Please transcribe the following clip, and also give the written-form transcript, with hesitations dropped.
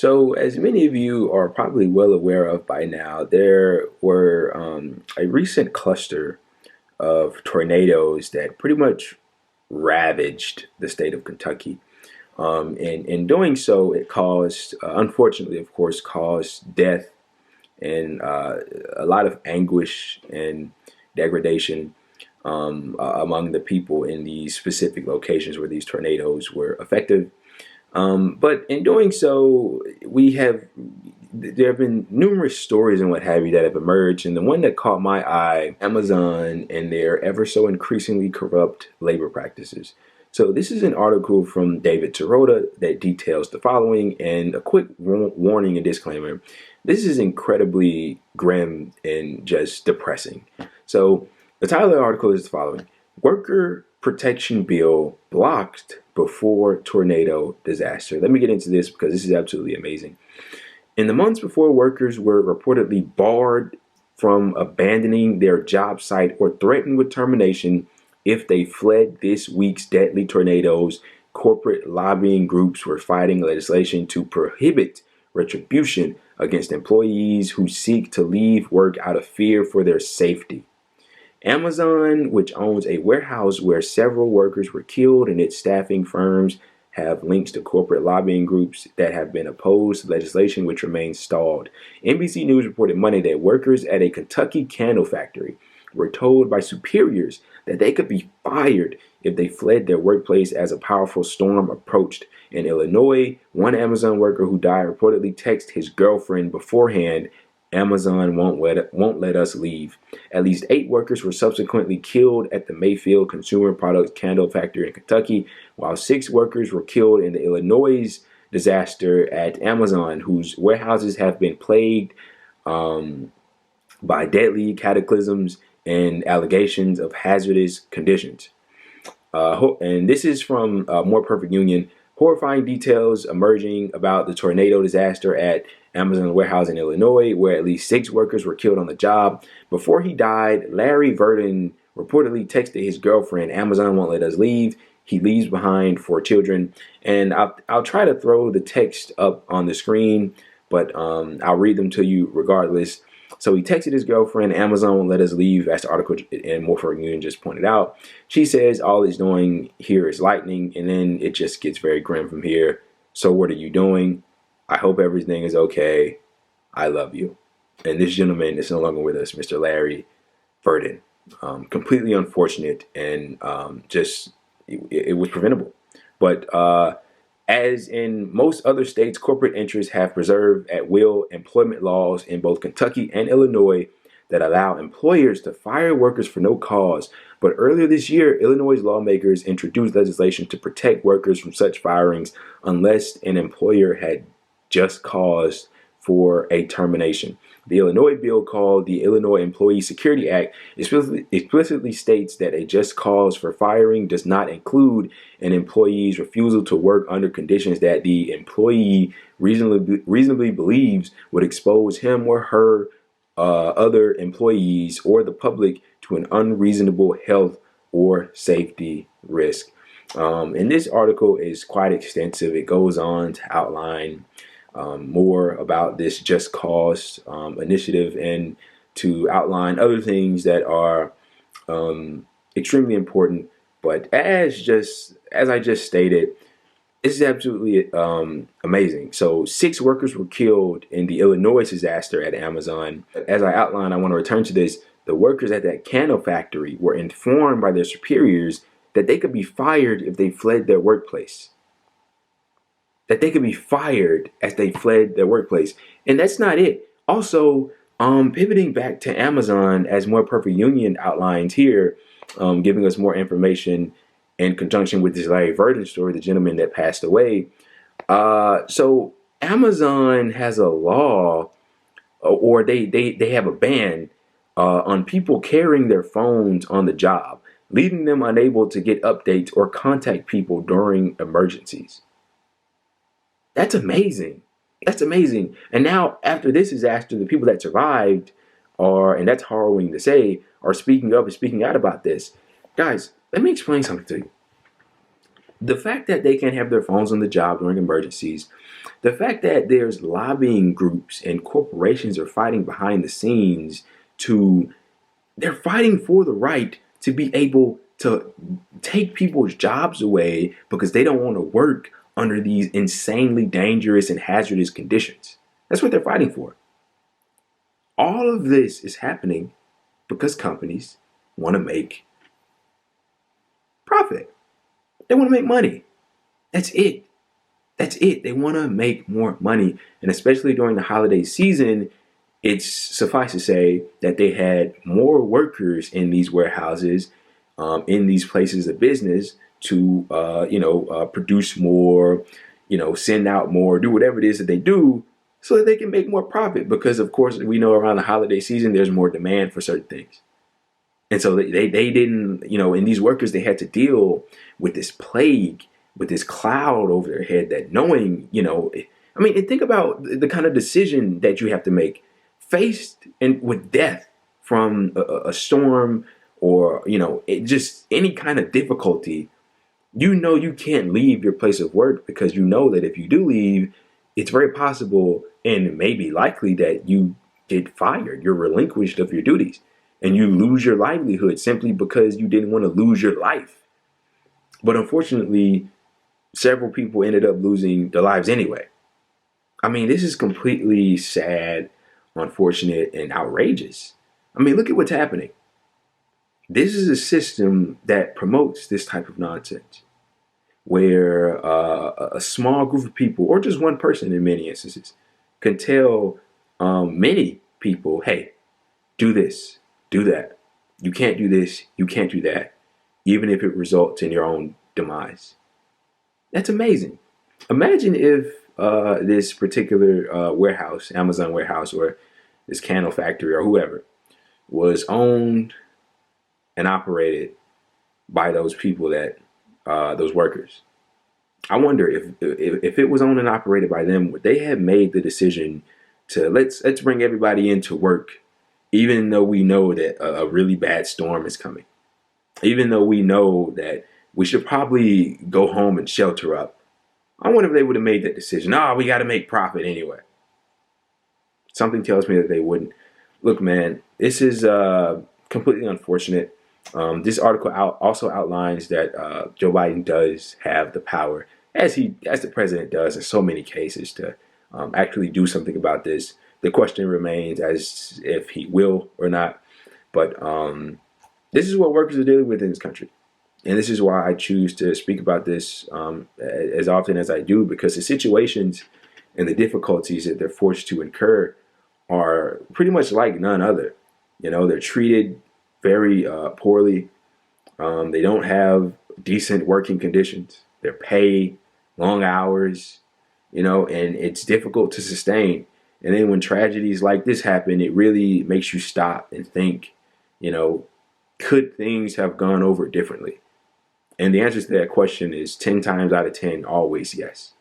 So, as many of you are probably well aware of by now, there were a recent cluster of tornadoes that pretty much ravaged the state of Kentucky. And in doing so, it caused, unfortunately, of course, caused death and a lot of anguish and degradation among the people in these specific locations where these tornadoes were effective. But in doing so, there have been numerous stories and what have you that have emerged. And the one that caught my eye, Amazon and their ever so increasingly corrupt labor practices. So this is an article from David Sirota that details the following, and a quick warning and disclaimer. This is incredibly grim and just depressing. So the title of the article is the following: Worker Protection Bill blocked before tornado disaster. Let me get into this because this is absolutely amazing. In the months before workers were reportedly barred from abandoning their job site or threatened with termination if they fled this week's deadly tornadoes, corporate lobbying groups were fighting legislation to prohibit retribution against employees who seek to leave work out of fear for their safety. Amazon, which owns a warehouse where several workers were killed, and its staffing firms have links to corporate lobbying groups that have been opposed to legislation which remains stalled. NBC News reported Monday that workers at a Kentucky candle factory were told by superiors that they could be fired if they fled their workplace as a powerful storm approached. In Illinois, one Amazon worker who died reportedly texted his girlfriend beforehand, "Amazon won't let us leave." At least 8 workers were subsequently killed at the Mayfield Consumer Products candle factory in Kentucky, while 6 workers were killed in the Illinois disaster at Amazon, whose warehouses have been plagued by deadly cataclysms and allegations of hazardous conditions. And this is from More Perfect Union. Horrifying details emerging about the tornado disaster at Amazon warehouse in Illinois, where at least 6 workers were killed on the job. Before he died, Larry Verdon reportedly texted his girlfriend, "Amazon won't let us leave." He leaves behind 4 children. And I'll try to throw the text up on the screen, but I'll read them to you regardless. So he texted his girlfriend, "Amazon won't let us leave," as the article in More for Union just pointed out. She says all it's doing here is lightning, and then it just gets very grim from here. "So what are you doing? I hope everything is okay. I love you." And this gentleman is no longer with us, Mr. Larry Verdon. Completely unfortunate, and it was preventable. But as in most other states, corporate interests have preserved at will employment laws in both Kentucky and Illinois that allow employers to fire workers for no cause. But earlier this year, Illinois lawmakers introduced legislation to protect workers from such firings unless an employer had just cause for a termination. The Illinois bill, called the Illinois Employee Security Act, explicitly states that a just cause for firing does not include an employee's refusal to work under conditions that the employee reasonably believes would expose him or her, other employees, or the public to an unreasonable health or safety risk. And this article is quite extensive. It goes on to outline more about this just cause initiative, and to outline other things that are extremely important. But as I just stated, this is absolutely amazing. So 6 workers were killed in the Illinois disaster at Amazon. As I outlined, I want to return to this. The workers at that candle factory were informed by their superiors that they could be fired if they fled their workplace. That they could be fired as they fled their workplace. And that's not it. Also, pivoting back to Amazon, as More Perfect Union outlines here, giving us more information in conjunction with this Larry Verdon story, the gentleman that passed away. So Amazon has a law, or they have a ban on people carrying their phones on the job, leaving them unable to get updates or contact people during emergencies. That's amazing. That's amazing. And now, after this disaster, the people that survived and that's harrowing to say, are speaking up and speaking out about this. Guys, let me explain something to you. The fact that they can't have their phones on the job during emergencies, the fact that there's lobbying groups and corporations are fighting behind the scenes they're fighting for the right to be able to take people's jobs away because they don't want to work under these insanely dangerous and hazardous conditions. That's what they're fighting for. All of this is happening because companies want to make profit. They want to make money. That's it. That's it. They want to make more money. And especially during the holiday season, it's suffice to say that they had more workers in these warehouses, in these places of business to, produce more, send out more, do whatever it is that they do so that they can make more profit. Because, of course, we know around the holiday season, there's more demand for certain things. And so they didn't, and these workers, they had to deal with this plague, with this cloud over their head that knowing, and think about the kind of decision that you have to make faced and with death from a storm or, just any kind of difficulty. You can't leave your place of work because you know that if you do leave, it's very possible and maybe likely that you get fired. You're relinquished of your duties and you lose your livelihood simply because you didn't want to lose your life. But unfortunately, several people ended up losing their lives anyway. This is completely sad, unfortunate, and outrageous. Look at what's happening. This is a system that promotes this type of nonsense, where a small group of people, or just one person in many instances, can tell many people, hey, do this, do that. You can't do this, you can't do that, even if it results in your own demise. That's amazing. Imagine if this particular warehouse, Amazon warehouse, or this candle factory, or whoever, was owned and operated by those people those workers. I wonder if it was owned and operated by them, would they have made the decision to let's bring everybody into work, even though we know that a really bad storm is coming, even though we know that we should probably go home and shelter up. I wonder if they would have made that decision. We got to make profit anyway. Something tells me that they wouldn't. Look, man, this is completely unfortunate. This article also outlines that Joe Biden does have the power, as the president does in so many cases, to actually do something about this. The question remains as if he will or not. But this is what workers are dealing with in this country. And this is why I choose to speak about this as often as I do, because the situations and the difficulties that they're forced to incur are pretty much like none other. They're treated very poorly. They don't have decent working conditions. They're paid long hours, and it's difficult to sustain. And then when tragedies like this happen, it really makes you stop and think, could things have gone over differently? And the answer to that question is 10 times out of 10, always yes.